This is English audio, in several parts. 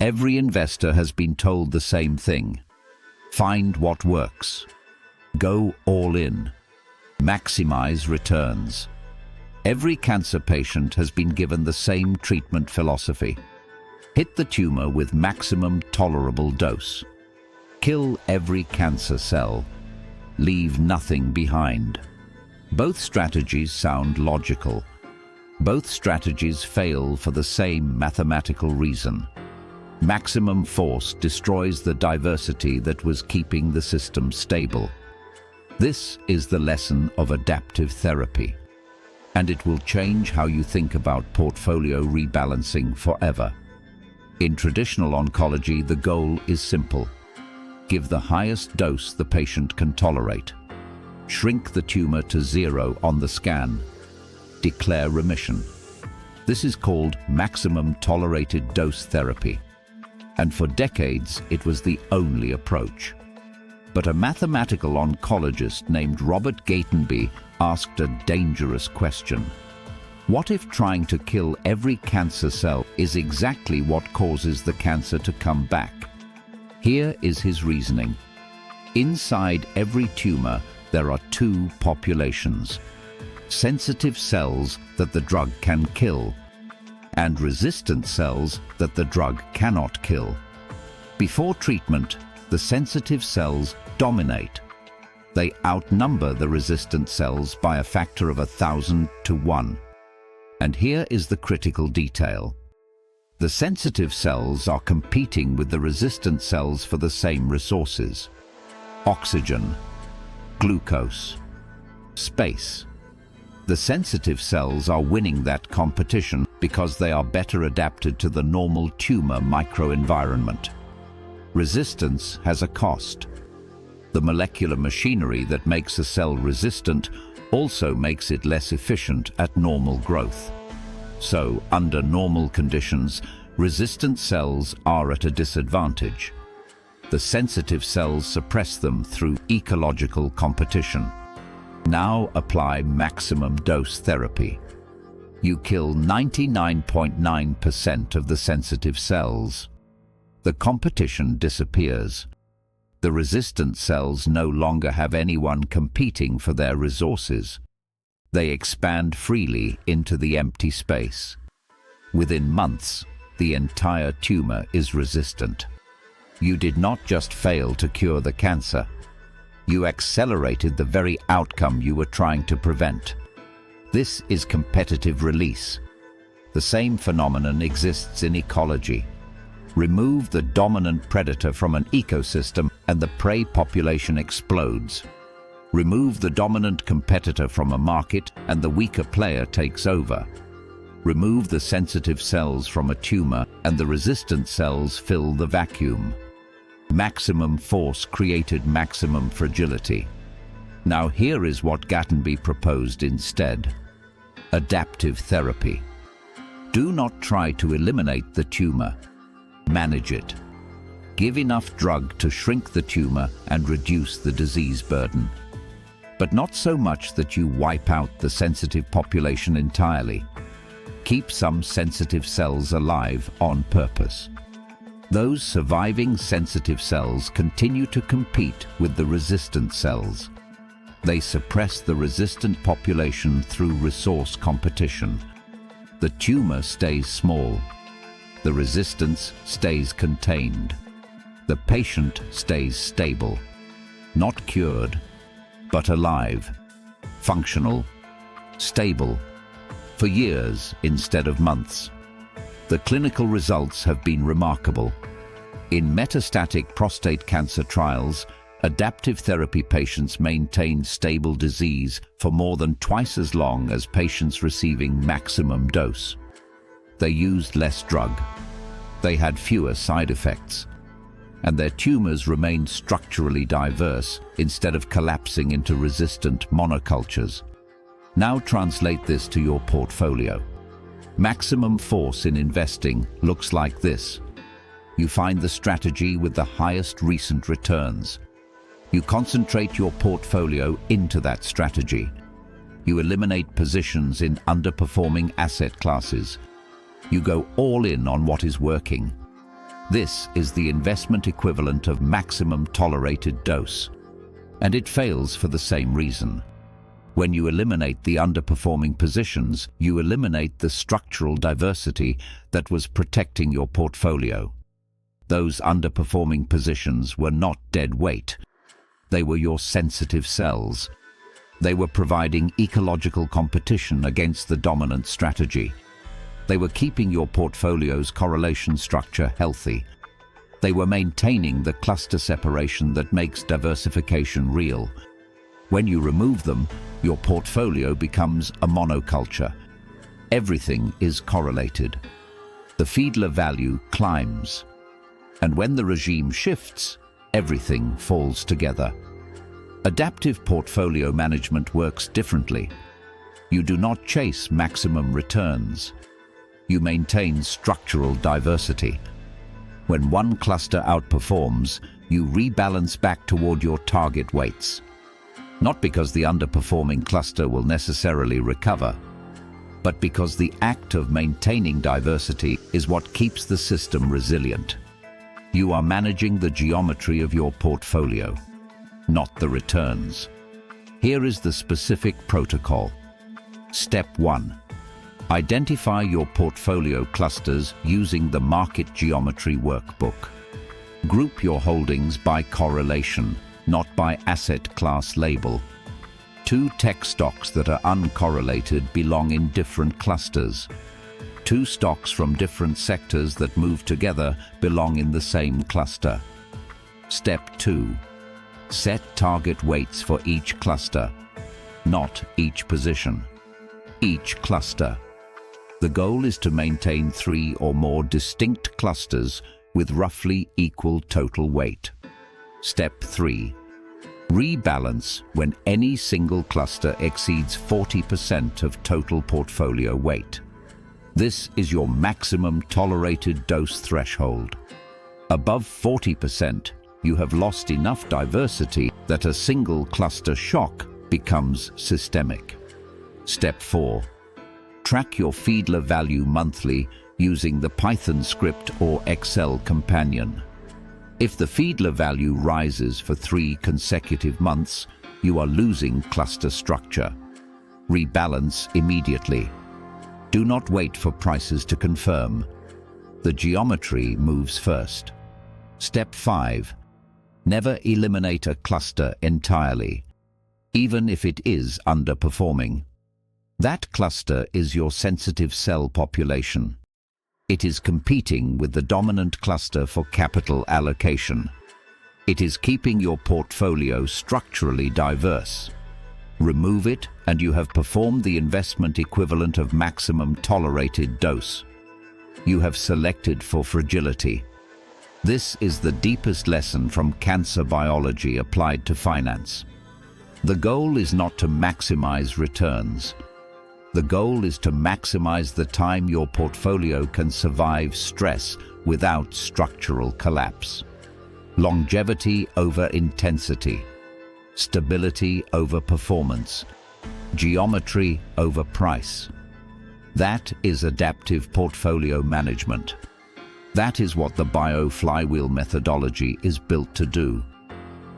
Every investor has been told the same thing. Find what works. Go all in. Maximize returns. Every cancer patient has been given the same treatment philosophy. Hit the tumor with maximum tolerable dose. Kill every cancer cell. Leave nothing behind. Both strategies sound logical. Both strategies fail for the same mathematical reason. Maximum force destroys the diversity that was keeping the system stable. This is the lesson of adaptive therapy, and it will change how you think about portfolio rebalancing forever. In traditional oncology, the goal is simple. Give the highest dose the patient can tolerate. Shrink the tumor to 0 on the scan. Declare remission. This is called maximum tolerated dose therapy, and for decades it was the only approach. But a mathematical oncologist named Robert Gatenby asked a dangerous question. What if trying to kill every cancer cell is exactly what causes the cancer to come back? Here is his reasoning. Inside every tumor, there are two populations: sensitive cells that the drug can kill, and resistant cells that the drug cannot kill. Before treatment, the sensitive cells dominate. They outnumber the resistant cells by a factor of 1,000 to 1. And here is the critical detail. The sensitive cells are competing with the resistant cells for the same resources: oxygen, glucose, space. The sensitive cells are winning that competition because they are better adapted to the normal tumor microenvironment. Resistance has a cost. The molecular machinery that makes a cell resistant also makes it less efficient at normal growth. So, under normal conditions, resistant cells are at a disadvantage. The sensitive cells suppress them through ecological competition. Now apply maximum dose therapy. You kill 99.9% of the sensitive cells. The competition disappears. The resistant cells no longer have anyone competing for their resources. They expand freely into the empty space. Within months, the entire tumor is resistant. You did not just fail to cure the cancer. You accelerated the very outcome you were trying to prevent. This is competitive release. The same phenomenon exists in ecology. Remove the dominant predator from an ecosystem and the prey population explodes. Remove the dominant competitor from a market and the weaker player takes over. Remove the sensitive cells from a tumor and the resistant cells fill the vacuum. Maximum force created maximum fragility. Now here is what Gatenby proposed instead. Adaptive therapy. Do not try to eliminate the tumor. Manage it. Give enough drug to shrink the tumor and reduce the disease burden. But not so much that you wipe out the sensitive population entirely. Keep some sensitive cells alive on purpose. Those surviving sensitive cells continue to compete with the resistant cells. They suppress the resistant population through resource competition. The tumor stays small. The resistance stays contained. The patient stays stable. Not cured, but alive, functional, stable, for years instead of months. The clinical results have been remarkable. In metastatic prostate cancer trials, adaptive therapy patients maintained stable disease for more than twice as long as patients receiving maximum dose. They used less drug. They had fewer side effects. And their tumors remained structurally diverse instead of collapsing into resistant monocultures. Now translate this to your portfolio. Maximum force in investing looks like this. You find the strategy with the highest recent returns. You concentrate your portfolio into that strategy. You eliminate positions in underperforming asset classes. You go all in on what is working. This is the investment equivalent of maximum tolerated dose, and it fails for the same reason. When you eliminate the underperforming positions, you eliminate the structural diversity that was protecting your portfolio. Those underperforming positions were not dead weight. They were your sensitive cells. They were providing ecological competition against the dominant strategy. They were keeping your portfolio's correlation structure healthy. They were maintaining the cluster separation that makes diversification real. When you remove them, your portfolio becomes a monoculture. Everything is correlated. The Fiedler value climbs. And when the regime shifts, everything falls together. Adaptive portfolio management works differently. You do not chase maximum returns. You maintain structural diversity. When one cluster outperforms, you rebalance back toward your target weights. Not because the underperforming cluster will necessarily recover, but because the act of maintaining diversity is what keeps the system resilient. You are managing the geometry of your portfolio, not the returns. Here is the specific protocol. Step 1. Identify your portfolio clusters using the Market Geometry Workbook. Group your holdings by correlation, not by asset class label. 2 tech stocks that are uncorrelated belong in different clusters. 2 stocks from different sectors that move together belong in the same cluster. Step 2. Set target weights for each cluster, not each position. Each cluster. The goal is to maintain 3 or more distinct clusters with roughly equal total weight. Step 3. Rebalance when any single cluster exceeds 40% of total portfolio weight. This is your maximum tolerated dose threshold. Above 40%, you have lost enough diversity that a single cluster shock becomes systemic. Step 4. Track your Fiedler value monthly using the Python script or Excel companion. If the Fiedler value rises for 3 consecutive months, you are losing cluster structure. Rebalance immediately. Do not wait for prices to confirm. The geometry moves first. Step 5. Never eliminate a cluster entirely, even if it is underperforming. That cluster is your sensitive cell population. It is competing with the dominant cluster for capital allocation. It is keeping your portfolio structurally diverse. Remove it and you have performed the investment equivalent of maximum tolerated dose. You have selected for fragility. This is the deepest lesson from cancer biology applied to finance. The goal is not to maximize returns. The goal is to maximize the time your portfolio can survive stress without structural collapse. Longevity over intensity. Stability over performance. Geometry over price. That is adaptive portfolio management. That is what the bio-flywheel methodology is built to do.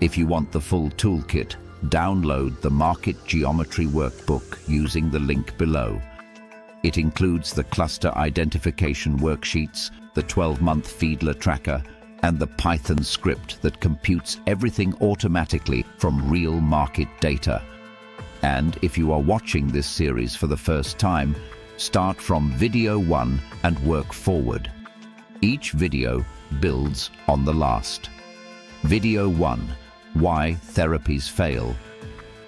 If you want the full toolkit, download the Market Geometry Workbook using the link below. It includes the cluster identification worksheets, the 12-month Fiedler tracker, and the Python script that computes everything automatically from real market data. And if you are watching this series for the first time, start from video 1 and work forward. Each video builds on the last. Video 1. Why therapies fail.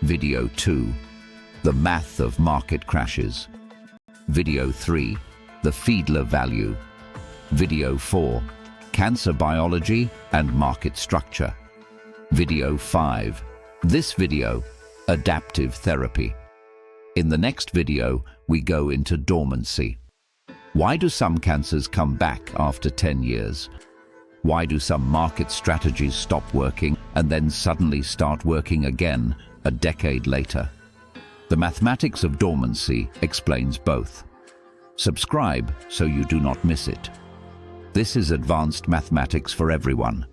Video 2. The math of market crashes. Video 3. The Fiedler value. Video 4. Cancer biology and market structure. Video 5. This video, adaptive therapy. In the next video, we go into dormancy. Why do some cancers come back after 10 years? Why do some market strategies stop working and then suddenly start working again a decade later? The mathematics of dormancy explains both. Subscribe so you do not miss it. This is advanced mathematics for everyone.